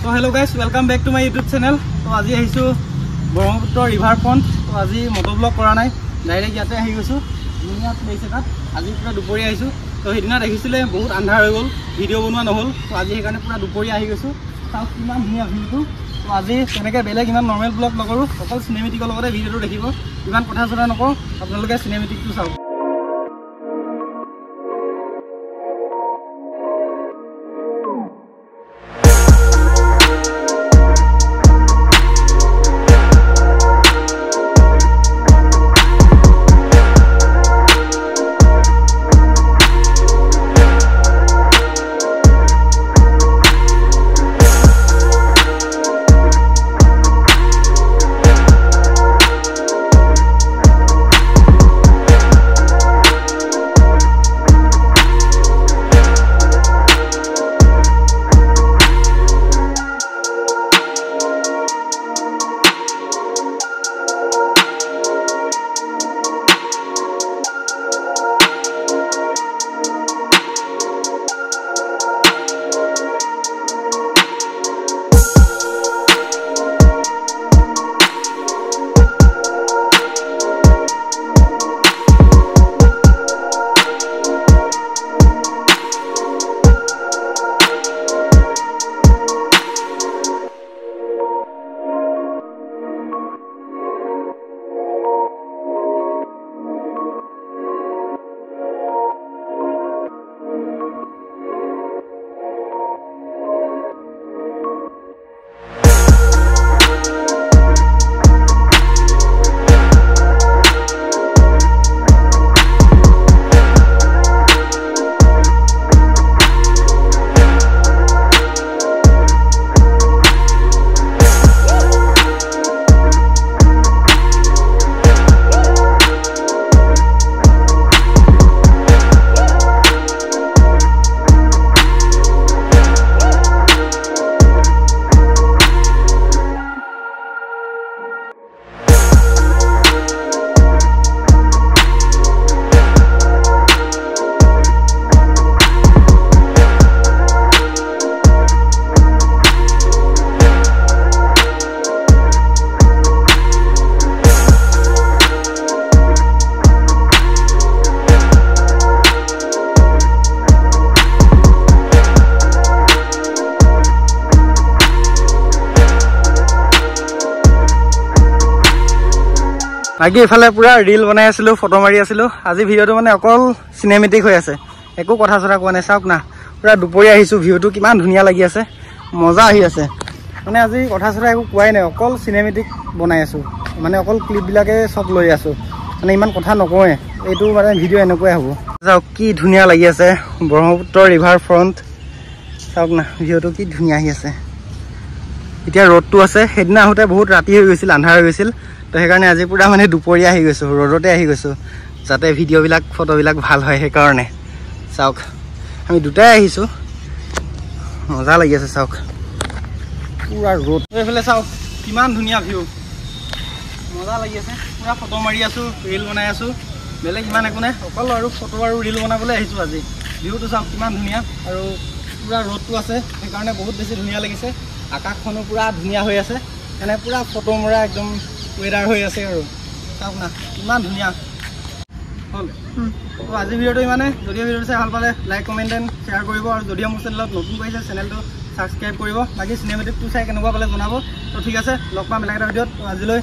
So hello guys, welcome back to my YouTube channel. So আজি আহিছো Brahmaputra river front. তো আজি মটোব্লগ কৰা নাই, ডাইৰেক্ট ইয়াতে আহি গৈছো ধুনীয়া প্লেচ এটাত. আজি পুৰা দুপৰীয়া আহিছো. তো সেইদিনা দেখিছিলে বহুত আন্ধাৰ হৈ গ'ল, ভিডিঅ' বনোৱা নহ'ল. তো আজি সেইকাৰণে পুৰা দুপৰীয়া আহি গৈছো. চাওক কিমান ধুনীয়া ভিউটো. তো আজি তেনেকৈ বেলেগ ইমান নৰ্মেল ব্লগ নকৰোঁ, অকল চিনেমেটিকৰ লগতে ভিডিঅ'টো দেখিব. ইমান কথা চথা নকওঁ, আপোনালোকে চিনেমেটিকটো চাওক. বাকি ইফালে পুৰা ৰিল বনাই আছিলো, ফটো মাৰি আছিলো. আজি ভিডিঅ'টো মানে অকল চিনেমেটিক হৈ আছে, একো কথা চথা কোৱা নাই. চাওক না, পুৰা দুপৰীয়া আহিছো, ভিউটো কিমান ধুনীয়া লাগি আছে, মজা আহি আছে. মানে আজি কথা চথা একো কোৱাই নাই, অকল চিনেমেটিক বনাই আছো, মানে অকল ক্লিপবিলাকে চব লৈ আছো, মানে ইমান কথা নকওঁৱে. এইটো মানে ভিডিঅ' এনেকুৱাই হ'ব. চাওক কি ধুনীয়া লাগি আছে ব্ৰহ্মপুত্ৰ ৰিভাৰ ফ্ৰণ্ট. চাওক না, ভিডিঅ'টো কি ধুনীয়া আহি আছে. এতিয়া ৰ'দটো আছে, সেইদিনা আহোঁতে বহুত ৰাতি হৈ গৈছিল, আন্ধাৰ হৈ গৈছিল. তো সেইকাৰণে আজি পুৰা মানে দুপৰীয়া আহি গৈছোঁ, ৰ'দতে আহি গৈছোঁ, যাতে ভিডিঅ'বিলাক ফটোবিলাক ভাল হয়. সেইকাৰণে চাওক, আমি দুটাই আহিছোঁ, মজা লাগি আছে. চাওক পুৰা ৰ'দ, এইফালে চাওক কিমান ধুনীয়া ভিউ, মজা লাগি আছে. পুৰা ফটো মাৰি আছোঁ, ৰিল বনাই আছোঁ, বেলেগ ইমান একো নাই, অকল আৰু ফটো আৰু ৰিল বনাবলৈ আহিছোঁ আজি. ভিউটো চাওক কিমান ধুনীয়া, আৰু পুৰা ৰ'দটো আছে, সেইকাৰণে বহুত বেছি ধুনীয়া লাগিছে. আকাশখনো পুৰা ধুনীয়া হৈ আছে, মানে পুৰা ফটো মৰা একদম ৱেডাৰ হৈ আছে. আৰু চাওক না ইমান ধুনীয়া হ'ল. তো আজি ভিডিঅ'টো ইমানে. যদিও ভিডিঅ'টো চাই ভাল পালে লাইক কমেণ্ট এণ্ড শ্বেয়াৰ কৰিব, আৰু যদিও মোৰ চেনেলত নতুন কৰিছে চেনেলটো ছাবস্ক্ৰাইব কৰিব. বাকী চিনেমেটিকটো চাই কেনেকুৱা পালে জনাব. তো ঠিক আছে, লগ পাম বেলেগ এটা ভিডিঅ'ত. আজিলৈ